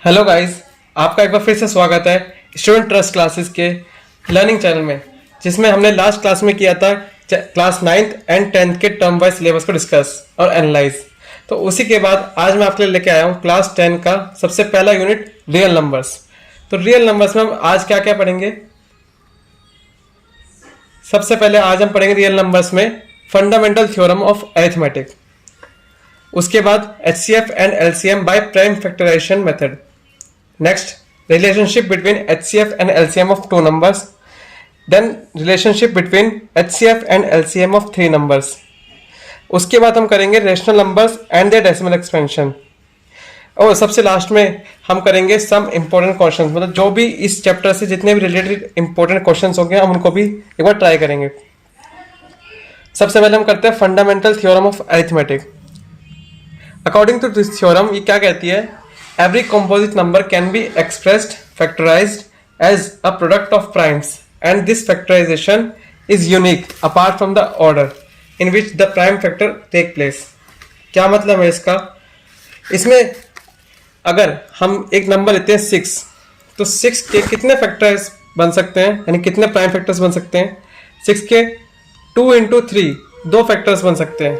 Hello guys, आपका एक बार फिर से स्वागत है स्टूडेंट ट्रस्ट क्लासेस के लर्निंग चैनल में, जिसमें हमने लास्ट क्लास में किया था क्लास 9th एंड 10th के टर्म वाइज सिलेबस को डिस्कस और एनालाइज। तो उसी के बाद आज मैं आपके लिए लेके आया हूँ क्लास 10 का सबसे पहला यूनिट रियल नंबर्स। तो रियल नंबर्स में हम आज क्या क्या पढ़ेंगे? सबसे पहले आज हम पढ़ेंगे रियल नंबर्स में फंडामेंटल थ्योरम ऑफ अरिथमेटिक। उसके बाद HCF and LCM by prime factorization method. Next, relationship between HCF and LCM of two numbers. Then relationship between HCF and LCM of three numbers. उसके बाद हम करेंगे rational numbers and their decimal expansion. और सबसे last में हम करेंगे some important questions, मतलब जो भी इस चैप्टर से जितने भी रिलेटेड इम्पोर्टेंट क्वेश्चंस होंगे हम उनको भी एक बार ट्राई करेंगे। सबसे पहले हम करते हैं fundamental theorem of arithmetic. According to this theorem ये क्या कहती है? Every composite number can be expressed factorized as a product of primes, and this factorization is unique apart from the order in which the prime factor take place. क्या मतलब है इसका? इसमें अगर हम एक नंबर लेते हैं 6, तो 6 के कितने फैक्टर्स बन सकते हैं, यानी कितने प्राइम फैक्टर्स बन सकते हैं? 6 के 2 into 3 दो फैक्टर्स बन सकते हैं।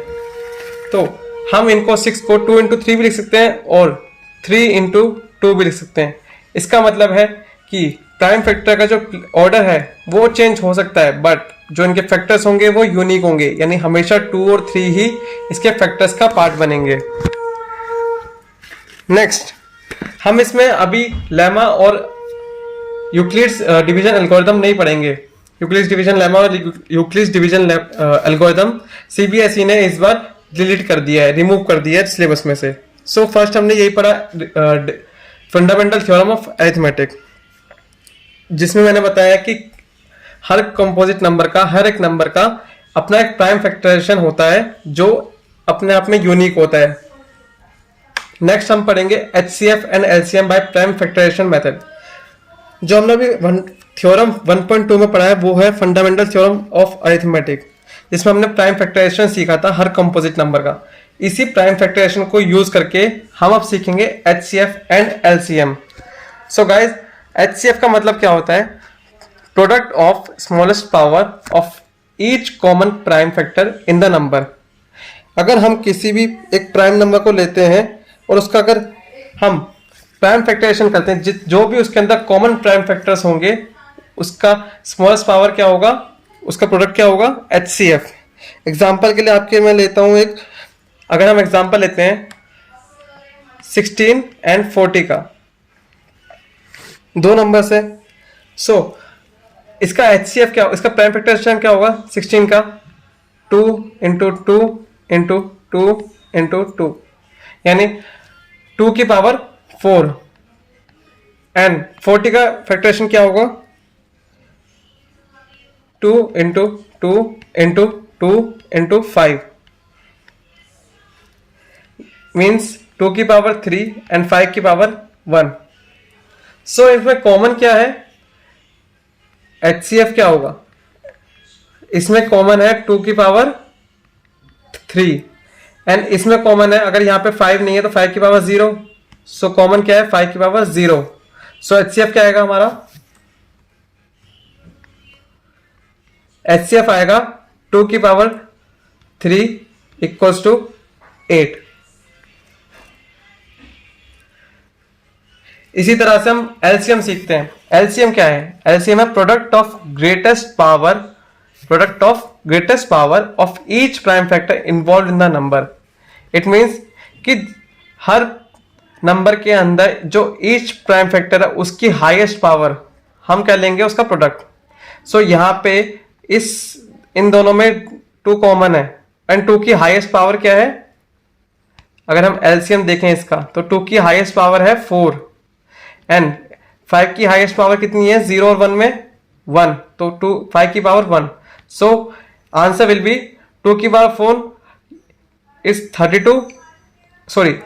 तो हम इनको 6 को 2 into 3 भी लिख सकते हैं और 3 into 2 भी लिख सकते हैं। इसका मतलब है कि प्राइम फैक्टर का जो ऑर्डर है वो चेंज हो सकता है, बट जो इनके फैक्टर्स होंगे वो यूनिक होंगे, यानी हमेशा 2 और 3 ही इसके फैक्टर्स का पार्ट बनेंगे। नेक्स्ट, हम इसमें अभी लेमा और यूक्लिड्स डिवीजन एल्गोरिथम नहीं पढ़ेंगे। यूक्लिड्स डिवीजन लेमा और यूक्लिड्स डिवीजन एल्गोरिथम CBSE ने इस बार डिलीट कर दिया है, रिमूव कर दिया है सिलेबस में से। सो फर्स्ट हमने यही पढ़ा फंडामेंटल थ्योरम ऑफ अरिथमेटिक, जिसमें मैंने बताया कि हर कंपोजिट नंबर का, हर एक नंबर का अपना एक प्राइम फैक्टराइजेशन होता है जो अपने आप में यूनिक होता है। नेक्स्ट हम पढ़ेंगे HCF and LCM by prime factorization method. जो हमने अभी थ्योरम 1.2 में पढ़ा है वो है फंडामेंटल थ्योरम ऑफ अरिथमेटिक, जिसमें हमने प्राइम फैक्टराइजेशन सीखा था हर कंपोजिट नंबर का। इसी प्राइम फैक्टराइजेशन को यूज करके हम अब सीखेंगे HCF and LCM। So guys, HCF का मतलब क्या होता है? Product of smallest power of each common prime factor in the number. अगर हम किसी भी एक प्राइम नंबर को लेते हैं और उसका अगर हम प्राइम फैक्टराइजेशन करते हैं, जो भी उसके अंदर कॉमन प्राइम फैक्टर्स होंगे उसका स्मॉलेस्ट पावर क्या होगा, उसका प्रोडक्ट क्या होगा? HCF। एग्जाम्पल के लिए आपके मैं लेता हूं एक, अगर हम एग्जांपल लेते हैं 16 एंड 40 का, दो नंबर्स है। सो इसका HCF क्या, इसका प्राइम फैक्टराइजेशन क्या होगा? 16 का 2 into 2 into 2 into 2, यानी 2 की पावर 4। एंड 40 का फैक्टराइजेशन क्या होगा? 2 into 2 into 2 into 5 मीन्स 2 की पावर 3 एंड 5 की पावर 1। सो इसमें कॉमन क्या है? HCF क्या होगा? इसमें कॉमन है 2 की पावर 3 एंड इसमें कॉमन है, अगर यहां पे 5 नहीं है तो 5 की पावर 0। सो कॉमन क्या है? 5 की पावर 0। सो HCF क्या आएगा हमारा? HCF आएगा 2 की पावर 3 इक्वल्स टू 8। इसी तरह से हम LCM सीखते हैं। LCM क्या है? LCM है product of greatest power of each prime factor involve in the number. It means कि हर नंबर के अंदर जो ईच प्राइम फैक्टर है उसकी हाईएस्ट पावर हम क्या लेंगे? उसका प्रोडक्ट। सो यहां पे इन दोनों में 2 कॉमन है एंड 2 की हाईएस्ट पावर क्या है? अगर हम LCM देखें इसका तो 2 की हाईएस्ट पावर है 4 एंड 5 की हाईएस्ट पावर कितनी है? 0 और 1 में 1, तो 5 की power 1। So answer will be 2 की power 4 is 32, sorry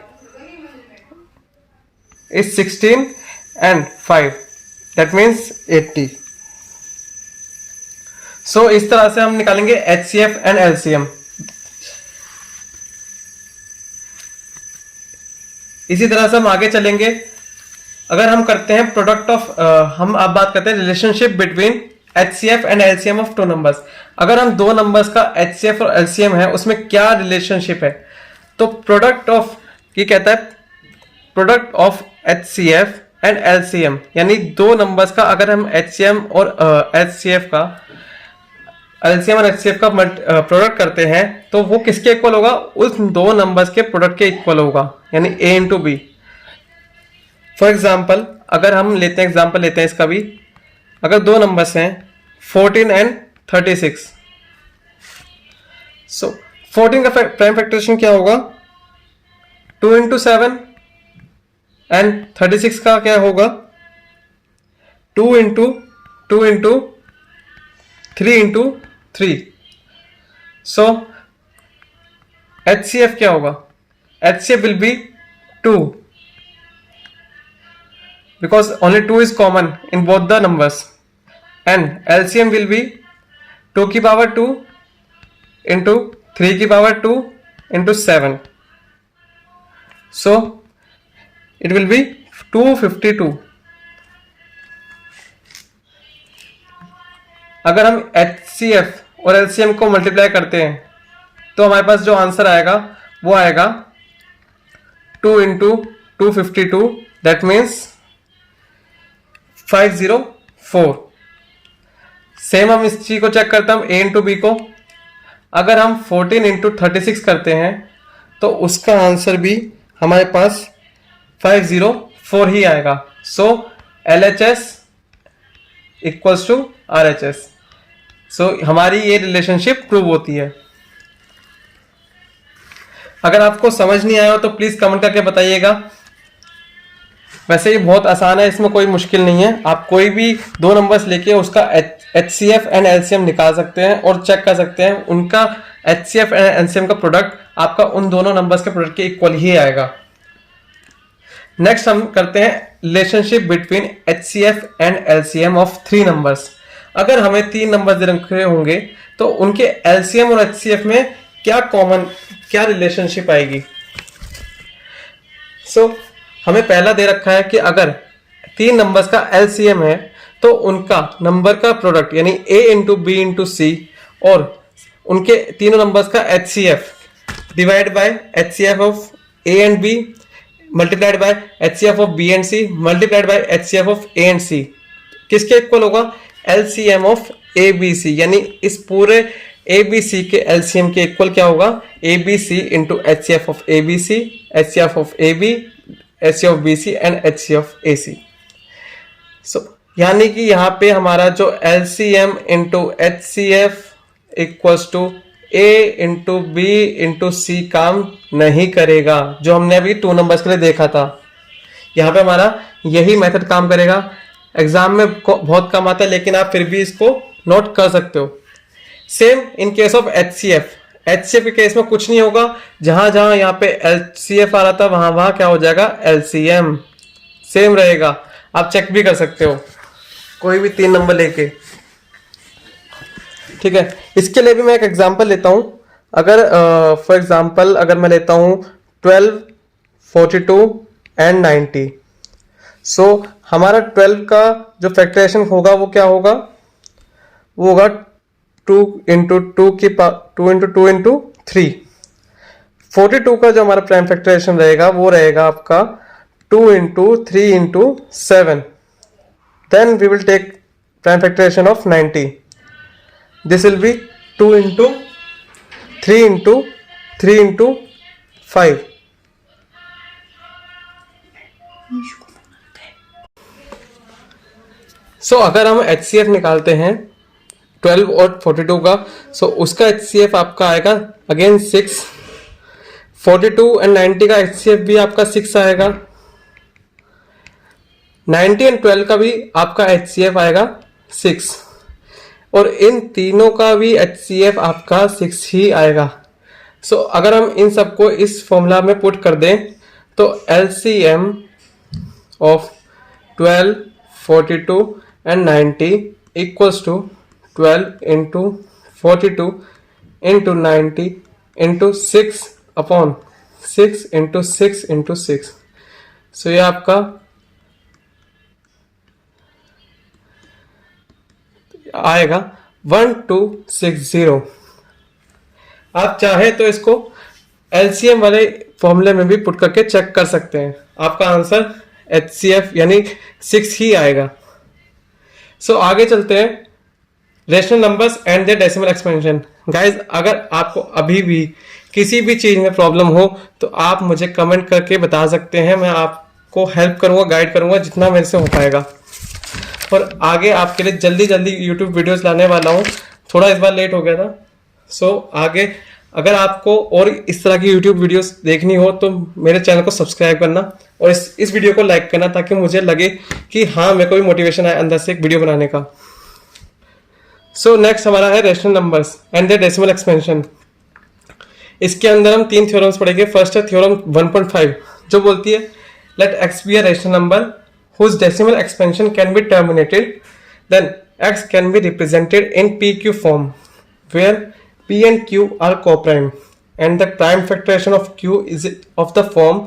is 16 and 5, that means 80। सो इस तरह से हम निकालेंगे HCF एंड LCM। इसी तरह से हम आगे चलेंगे अगर हम करते हैं प्रोडक्ट ऑफ, हम अब बात करते हैं relationship between HCF and LCM of two numbers. अगर हम दो नंबर्स का HCF और LCM है, उसमें क्या रिलेशनशिप है? तो प्रोडक्ट ऑफ, ये कहता है product of HCF and LCM, यानी दो नंबर्स का अगर हम LCM और HCF का प्रोडक्ट करते हैं तो वो किसके इक्वल होगा? उस दो नंबर्स के प्रोडक्ट के इक्वल होगा, यानी A into b. For example अगर हम एग्जाम्पल लेते हैं इसका भी, अगर दो नंबर्स हैं 14 एंड 36, सो 14 का प्राइम फैक्टराइजेशन क्या होगा? 2 इंटू 7 एंड 36 का क्या होगा? 2 इंटू 2 इंटू 3 इंटू 3। सो HCF क्या होगा? HCF will be 2 because only 2 is common in both the numbers, and LCM will be 2 की पावर 2 into 3 की power 2 into 7, so it will be 252। अगर हम HCF और LCM को मल्टीप्लाई करते हैं तो हमारे पास जो आंसर आएगा वो आएगा 2 इंटू 252, दैट मीन्स 504। सेम हम इस चीज को चेक करते हैं A इंटू बी को। अगर हम 14 इंटू 36 करते हैं तो उसका आंसर भी हमारे पास 504 ही आएगा। सो LHS इक्वल्स टू RHS। सो हमारी ये रिलेशनशिप प्रूव होती है। अगर आपको समझ नहीं आया हो तो प्लीज कमेंट करके बताइएगा। वैसे ये बहुत आसान है, इसमें कोई मुश्किल नहीं है। आप कोई भी दो नंबर्स लेके उसका HCF एंड LCM निकाल सकते हैं और चेक कर सकते हैं, उनका HCF एंड LCM का प्रोडक्ट आपका उन दोनों नंबर्स के प्रोडक्ट के इक्वल ही आएगा। नेक्स्ट हम करते हैं relationship between HCF and LCM of three numbers. अगर हमें तीन नंबर दे रखे होंगे तो उनके LCM और HCF में क्या रिलेशनशिप आएगी? सो हमें पहला दे रखा है कि अगर तीन नंबर्स का LCM है तो उनका नंबर का प्रोडक्ट यानी A इंटू बी इंटू सी और उनके तीनों नंबर्स का HCF divide by HCF of A and B multiplied by HCF of B and C multiplied by HCF of A and C किसके इक्वल होगा? LCM ऑफ ABC, यानी इस पूरे ABC के LCM के इक्वल क्या होगा? ABC into HCF of ABC, HCF of AB, HCF of BC and HCF of AC। So यानी कि यहाँ पे हमारा जो LCM into HCF equals to A into B into C काम नहीं करेगा, जो हमने अभी टू नंबर्स के लिए देखा था। यहाँ पे हमारा यही मेथड काम करेगा। एग्जाम में बहुत कम आता है लेकिन आप फिर भी इसको नोट कर सकते हो। Same in case of HCF के केस में कुछ नहीं होगा, जहां जहां यहाँ पे LCF आ रहा था वहां वहां क्या हो जाएगा? LCM सेम रहेगा। आप चेक भी कर सकते हो कोई भी तीन नंबर लेके। ठीक है, इसके लिए भी मैं एक एग्जांपल लेता हूं। अगर फॉर एग्जांपल अगर मैं लेता हूं 12, 42 एंड 90, सो हमारा 12 का जो फैक्टराइजेशन होगा वो क्या होगा? वो होगा 2 इंटू 2 इंटू 3। 42 का जो हमारा प्राइम फैक्टराइजेशन रहेगा वो रहेगा आपका 2 into 3 into 7। Then we will take prime factorization of 90। This will be 2 into 3 into 3 into 5। So अगर हम HCF निकालते हैं 12 और 42 का, सो उसका HCF आपका आएगा अगेन 6। 42 एंड 90 का HCF भी आपका 6 आएगा। 90 एंड 12 का भी आपका HCF आएगा 6 और इन तीनों का भी HCF आपका 6 ही आएगा। सो अगर हम इन सबको इस फॉर्मूला में पुट कर दें तो LCM of 12, 42 and 90 equals to 12 into 42 into 90 into 6 upon 6 into 6 into 6। सो ये आपका आएगा 1260। आप चाहे तो इसको एलसीएम वाले फॉर्मूले में भी पुट करके चेक कर सकते हैं, आपका आंसर HCF यानी 6 ही आएगा। सो आगे चलते हैं, rational numbers and their decimal expansion. Guys अगर आपको अभी भी किसी भी चीज में प्रॉब्लम हो तो आप मुझे कमेंट करके बता सकते हैं, मैं आपको हेल्प करूंगा, गाइड करूंगा जितना मेरे से हो पाएगा। और आगे आपके लिए जल्दी जल्दी यूट्यूब वीडियोस लाने वाला हूँ, थोड़ा इस बार लेट हो गया था। सो आगे अगर आपको और इस तरह की यूट्यूब वीडियोस देखनी हो तो मेरे चैनल को सब्सक्राइब करना और इस वीडियो को लाइक करना, ताकि मुझे लगे कि हाँ मेरे को भी मोटिवेशन आए अंदर से एक वीडियो बनाने का। सो नेक्स्ट हमारा है rational numbers and their decimal expansion. इसके अंदर हम 3 थ्योरम्स पढ़ेंगे। फर्स्ट है थ्योरम 1.5 जो बोलती है let x be a rational number whose decimal expansion can be terminated, then x can be represented in PQ form where P and Q are co-prime and the prime factorization of Q is of the form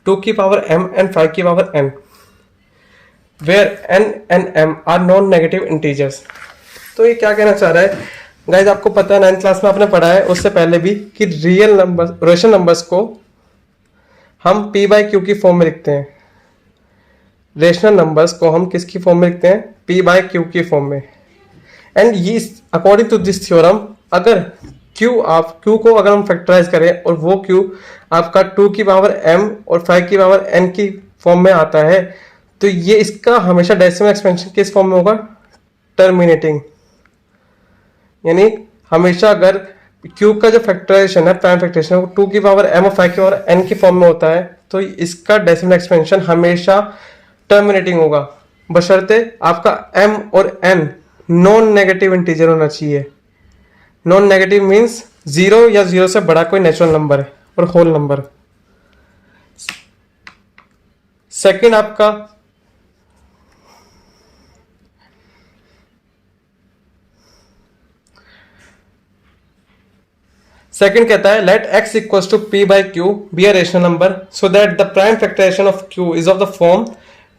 2 की power m and 5 की power n where n and m are non-negative integers। तो ये क्या कहना चाह रहा है guys, आपको पता है 9th क्लास में आपने पढ़ा है उससे पहले भी कि रियल नंबर रेशनल नंबर्स को हम P बाई Q की फॉर्म में लिखते हैं। रेशनल नंबर्स को हम किसकी फॉर्म में लिखते हैं? P बाई Q की फॉर्म में। एंड ये अकॉर्डिंग टू दिस थ्योरम अगर Q को अगर हम फैक्टराइज करें और वो Q आपका 2 की पावर m और 5 की पावर n की फॉर्म में आता है तो ये इसका हमेशा डेसिमल एक्सपेंशन किस फॉर्म में होगा? टर्मिनेटिंग। यानी हमेशा अगर Q का जो फैक्टराइजेशन है, प्राइम फैक्टराइजेशन, वो 2 की पावर m और 5 की पावर n की फॉर्म में होता है तो इसका डेसिमल एक्सपेंशन हमेशा टर्मिनेटिंग होगा, बशर्ते आपका m और n नॉन नेगेटिव इंटीजर होना चाहिए। नॉन नेगेटिव मीन्स 0 या 0 से बड़ा कोई नेचुरल नंबर है और होल नंबर। सेकंड आपका सेकंड कहता है let x equals to p by q be a rational number so that the prime factorization of q is of the form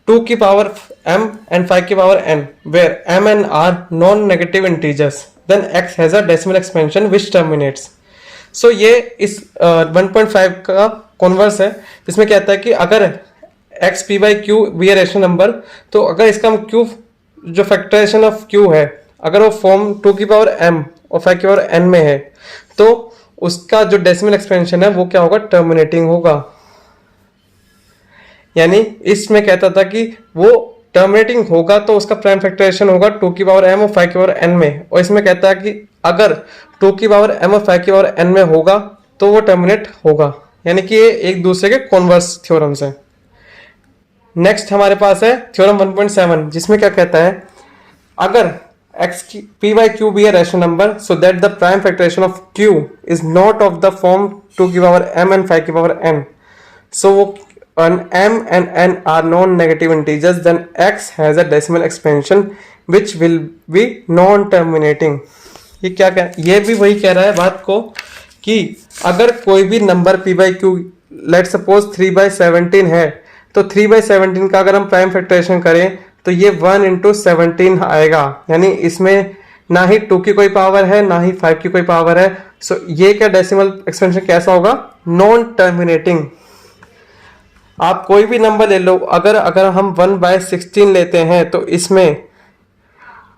2 की पावर m एंड 5 की power n where m and r non negative integers then x has a decimal expansion which terminates. So ये इस 1.5 का converse है, इसमें कहता है कि अगर x p by q be a rational number तो अगर इसका हम q जो फैक्टराइजेशन ऑफ q है अगर वो फॉर्म 2 की पावर m और 5 की पावर n में है तो उसका जो डेसिमल एक्सपेंशन है वो क्या होगा? टर्मिनेटिंग होगा। यानी इसमें कहता था कि वो टर्मिनेटिंग होगा तो उसका प्राइम फैक्टराइजेशन होगा 2 की पावर m और 5 की पावर n में, और इसमें कहता है कि अगर 2 की पावर m और 5 की पावर n में होगा तो वो टर्मिनेट होगा। यानी कि ये एक दूसरे के कॉन्वर्स थ्योरम्स हैं। नेक्स्ट हमारे पास है थ्योरम 1.7 जिसमें क्या कहता है अगर x की p by q be a rational number so that the prime factorization of q is not of the form 2 की पावर m and 5 की power n, so when m and n are non-negative integers then x has a decimal expansion which will be non-terminating। ये क्या ये भी वही कह रहा है बात को कि अगर कोई भी number p by q let suppose 3/17 है तो 3/17 का अगर हम प्राइम फैक्टराइजेशन करें तो ये 1 into 17 आएगा। यानी इसमें ना ही 2 की कोई पावर है ना ही 5 की कोई पावर है। सो ये क्या डेसिमल एक्सपेंशन कैसा होगा? Non terminating. आप कोई भी नंबर ले लो, अगर हम 1/16 लेते हैं तो इसमें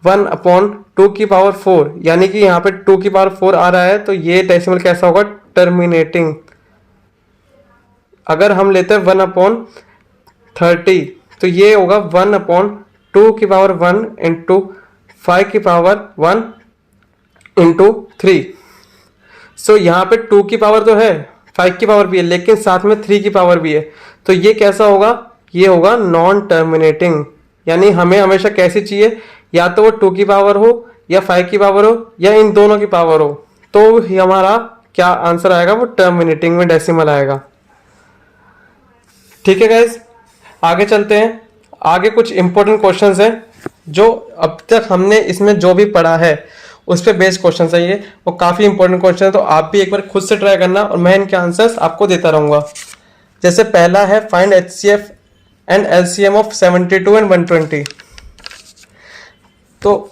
1/2 की पावर 4 यानी कि यहाँ पे 2 की पावर 4 आ रहा है तो ये डेसिमल कैसा होगा? टर्मिनेटिंग। अगर हम लेते हैं 1/30 तो ये होगा 1/2 की पावर 1 इंटू 5 की पावर 1 इंटू 3। सो यहाँ पे 2 की पावर तो है, 5 की पावर भी है, लेकिन साथ में 3 की पावर भी है। तो ये कैसा होगा? ये होगा नॉन टर्मिनेटिंग। यानी हमें हमेशा कैसी चाहिए? या तो वो 2 की पावर हो या 5 की पावर हो या इन दोनों की पावर हो, तो हमारा क्या आंसर आएगा? वो टर्मिनेटिंग में डेसिमल आएगा। ठीक है गाइज, आगे चलते हैं। आगे कुछ इंपॉर्टेंट क्वेश्चंस हैं जो अब तक हमने इसमें जो भी पढ़ा है उस पे बेस्ड क्वेश्चंस है, ये वो काफी इंपॉर्टेंट क्वेश्चन है, तो आप भी एक बार खुद से ट्राई करना और मैं इनके आंसर्स आपको देता रहूंगा। जैसे पहला है find HCF and LCM of 72 and 120। तो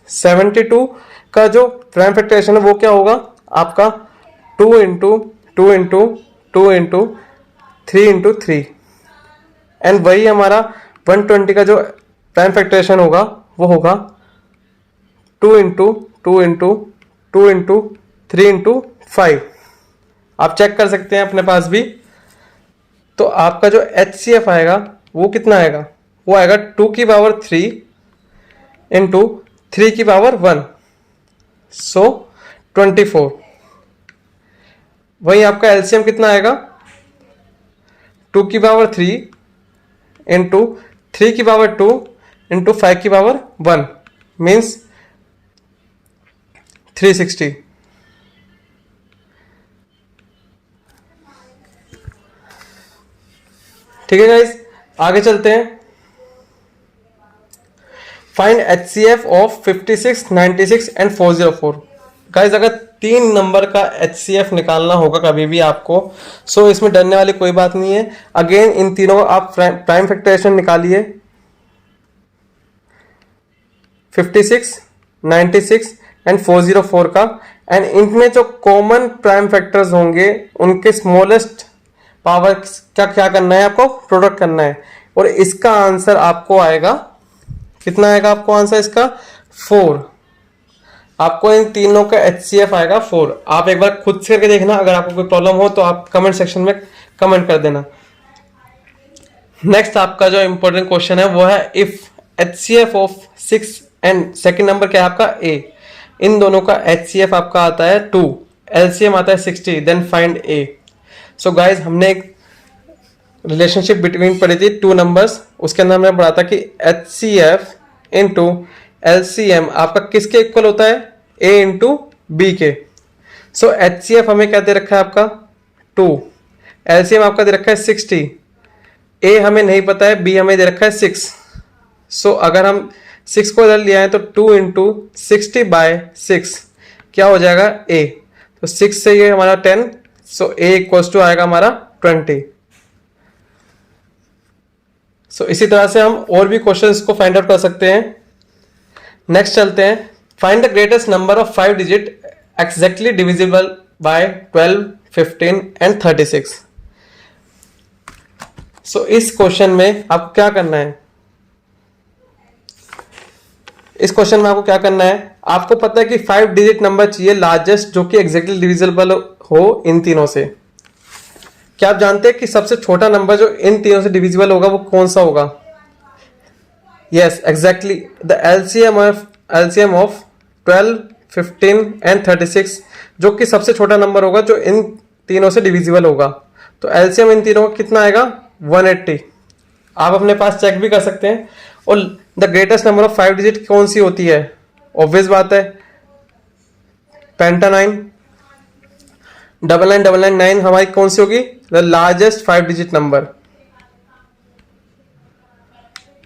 72 का जो प्राइम फैक्टराइजेशन है वो क्या होगा आपका 2 into 2 into 2 into 3 into 3, and वही हमारा 120 का जो प्राइम फैक्टराइजेशन होगा वो होगा 2 इंटू 2 इंटू 2 इंटू 3 इंटू 5। आप चेक कर सकते हैं अपने पास भी। तो आपका जो HCF आएगा वो कितना आएगा, वो आएगा 2 की पावर 3 इंटू 3 की पावर 1, सो 24। वही आपका LCM कितना आएगा 2 की पावर 3 इंटू 3 की पावर 2 इंटू 5 की पावर 1 मीन्स 360। ठीक है गाइस, आगे चलते हैं। Find HCF of 56, 96 and 404। Guys अगर 3 नंबर का HCF निकालना होगा कभी भी आपको, सो इसमें डरने वाली कोई बात नहीं है। अगेन इन तीनों आप प्राइम फैक्टराइजेशन निकालिए, 56, 96 एंड 404 का, एंड इनमें जो कॉमन प्राइम फैक्टर्स होंगे उनके स्मॉलेस्ट पावर क्या करना है आपको, प्रोडक्ट करना है। और इसका आंसर आपको आएगा कितना, आएगा आपको आंसर इसका 4। आपको इन तीनों का HCF आएगा 4। आप एक बार खुद से करके देखना, अगर आपको कोई प्रॉब्लम हो तो आप कमेंट सेक्शन में कमेंट कर देना। नेक्स्ट आपका जो इंपॉर्टेंट क्वेश्चन है वो है if HCF of 6 and second number क्या है आपका A, इन दोनों का HCF आपका आता है 2, LCM आता है 60, then find A। So guys हमने एक रिलेशनशिप बिटवीन पढ़ी थी 2 नंबर्स, उसके अंदर हमने पढ़ा था कि HCF इंटू LCM आपका किसके इक्वल होता है, A इंटू B के। सो HCF हमें क्या दे रखा है आपका 2, LCM आपका दे रखा है 60, A हमें नहीं पता है, B हमें दे रखा है 6। सो अगर हम 6 को इधर ले आए तो 2 इंटू 60 बाय 6 क्या हो जाएगा A, तो 6 से ये हमारा 10, सो A इक्वल्स टू आएगा हमारा 20। सो इसी तरह से हम और भी क्वेश्चंस को फाइंड आउट कर सकते हैं। नेक्स्ट चलते हैं, find the greatest number of 5 digit exactly divisible by 12, 15 and 36। सो इस क्वेश्चन में आपको क्या करना है, इस क्वेश्चन में आपको क्या करना है, आपको पता है कि 5 डिजिट नंबर चाहिए लार्जेस्ट जो कि एग्जैक्टली डिविजिबल हो इन तीनों से। क्या आप जानते हैं कि सबसे छोटा नंबर जो इन तीनों से डिविजिबल होगा वो कौन सा होगा? Yes exactly the LCM of 12, 15 and 36, जो कि सबसे छोटा नंबर होगा जो इन तीनों से डिविजिबल होगा। तो LCM इन तीनों का कितना आएगा 180। आप अपने पास चेक भी कर सकते हैं। और the greatest number of 5 digit कौन सी होती है, ऑब्वियस बात है पेंटा 9, 9999 हमारी कौन सी होगी, द लार्जेस्ट 5 डिजिट नंबर।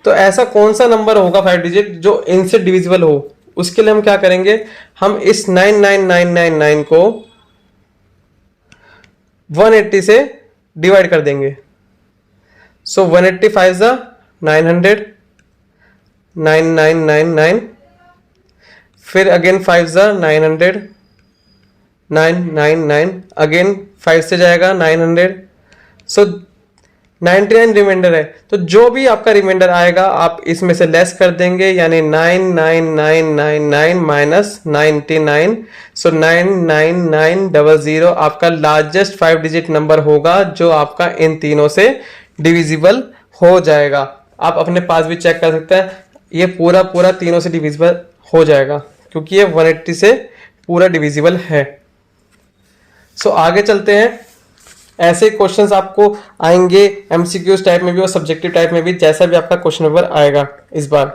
तो ऐसा कौन सा नंबर होगा 5 डिजिट जो इनसे डिविजिबल हो, उसके लिए हम क्या करेंगे, हम इस 99999 को 180 से डिवाइड कर देंगे। सो 185 ज़ा 900, 9999, फिर अगेन 5 ज़ा 900, 999, अगेन 5 से जाएगा 900, सो 99 रिमाइंडर है। तो जो भी आपका रिमाइंडर आएगा आप इसमें से लेस कर देंगे, यानी 99999 माइनस 99, सो 99900 आपका लार्जेस्ट 5 डिजिट नंबर होगा जो आपका इन तीनों से डिविजिबल हो जाएगा। आप अपने पास भी चेक कर सकते हैं, ये पूरा तीनों से डिविजिबल हो जाएगा क्योंकि ये 180 से पूरा डिविजिबल है। सो आगे चलते हैं। ऐसे क्वेश्चंस आपको आएंगे MCQs टाइप में भी और सब्जेक्टिव टाइप में भी, जैसा भी आपका क्वेश्चन पेपर आएगा इस बार,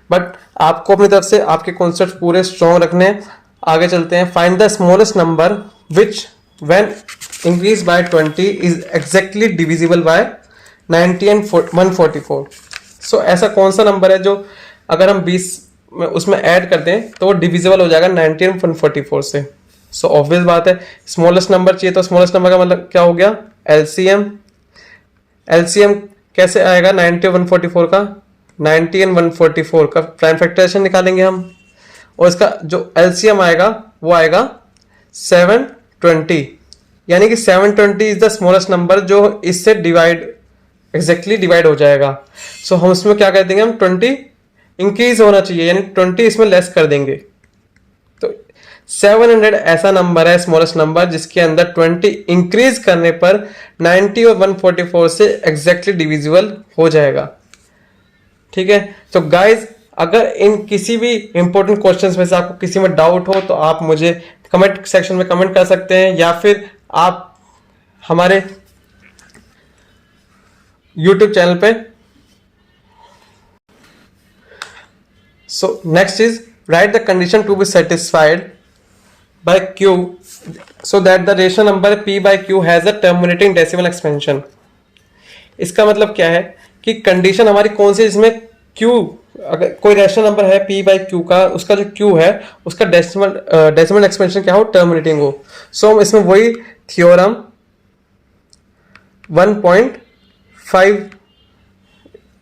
बट आपको अपनी तरफ से आपके कॉन्सेप्ट पूरे स्ट्रॉन्ग रखने हैं। आगे चलते हैं। Find the smallest number which when increase by 20 is exactly divisible by 90 and 144। सो ऐसा कौन सा नंबर है जो अगर हम 20 में उसमें ऐड कर दें तो वो डिविजिबल हो जाएगा 90 and 144 से। सो ऑब्वियस बात है स्मॉलेस्ट नंबर चाहिए, तो स्मॉलेस्ट नंबर का मतलब क्या हो गया, LCM कैसे आएगा 90 और 144 का, 90 and 144 का प्राइम फैक्टराइजेशन निकालेंगे हम, और इसका जो LCM आएगा वो आएगा 720, यानी कि 720 इज द स्मॉलेस्ट नंबर जो इससे एग्जैक्टली डिवाइड हो जाएगा। सो हम इसमें क्या कर देंगे, हम 20 इंक्रीज होना चाहिए, यानी 20 इसमें लेस कर देंगे। तो 700 ऐसा नंबर है, स्मॉलेस्ट नंबर, जिसके अंदर 20 इंक्रीज करने पर 90 और 144 से एग्जैक्टली डिविजिबल हो जाएगा। ठीक है, तो गाइज अगर इन किसी भी इंपॉर्टेंट क्वेश्चंस में से आपको किसी में डाउट हो तो आप मुझे कमेंट सेक्शन में कमेंट कर सकते हैं, या फिर आप हमारे YouTube चैनल पे। So next is right the condition to be satisfied by Q so that the rational number P by Q has a terminating decimal expansion। इसका मतलब क्या है कि कंडीशन हमारी कौन सी, जिसमें Q, अगर कोई रेशनल नंबर है P by Q का, उसका जो Q है उसका डेसिमल एक्सपेंशन क्या हो, टर्मिनेटिंग हो। सो हम इसमें वही थ्योरम 1.5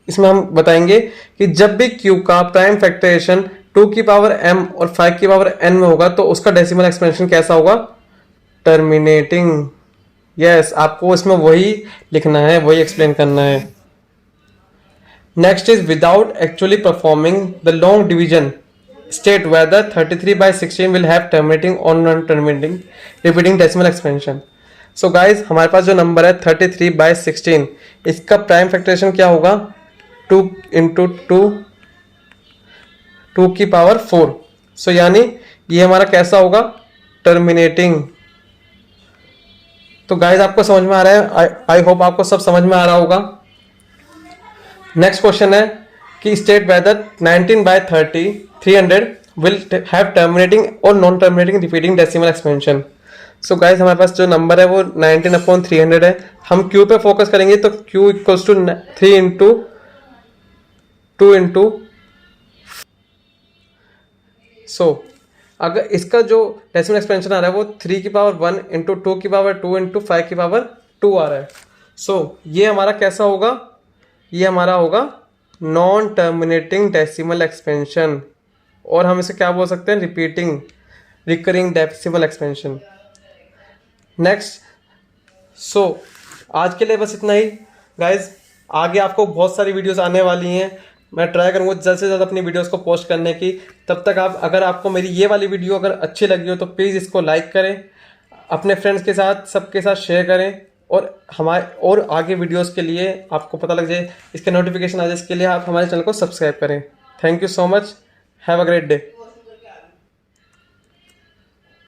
इसमें हम बताएंगे कि जब भी Q का प्राइम फैक्टराइजेशन 2 की पावर m और 5 की पावर n में होगा तो उसका डेसिमल एक्सपेंशन कैसा होगा, टर्मिनेटिंग। यस, आपको इसमें वही लिखना है, वही एक्सप्लेन करना है। Next is without actually performing the long division state whether 33/16 will have terminating or non terminating repeating decimal expansion. So guys हमारे पास जो नंबर है 33/16, इसका प्राइम फैक्टराइजेशन क्या होगा, 2 इंटू 2 की पावर 4। सो यानी ये हमारा कैसा होगा, टर्मिनेटिंग। तो गाइज आपको समझ में आ रहा है, आई होप आपको सब समझ में आ रहा होगा। नेक्स्ट क्वेश्चन है कि state whether 19/30 300 will have terminating or non terminating repeating decimal expansion. So guys हमारे पास जो नंबर है वो 19/300 है। हम Q पे फोकस करेंगे तो Q equals to 3 into 2 into. So अगर इसका जो डेसिमल एक्सपेंशन आ रहा है वो 3 की पावर 1 इंटू 2 की पावर 2 इंटू 5 की पावर 2 आ रहा है। सो ये हमारा कैसा होगा, ये हमारा होगा नॉन टर्मिनेटिंग डेसिमल एक्सपेंशन, और हम इसे क्या बोल सकते हैं, रिकरिंग डेसिमल एक्सपेंशन। नेक्स्ट, सो आज के लिए बस इतना ही गाइज। आगे आपको बहुत सारी वीडियोस आने वाली हैं, मैं ट्राई करूँगा जल्द से जल्द अपनी वीडियोस को पोस्ट करने की। तब तक अगर आपको मेरी ये वाली वीडियो अगर अच्छी लगी हो तो प्लीज़ इसको लाइक करें, अपने फ्रेंड्स के साथ सबके साथ शेयर करें, और आगे वीडियोस के लिए आपको पता लग जाए, इसके नोटिफिकेशन आ जाए, इसके लिए आप हमारे चैनल को सब्सक्राइब करें। Thank you so much, have a great day.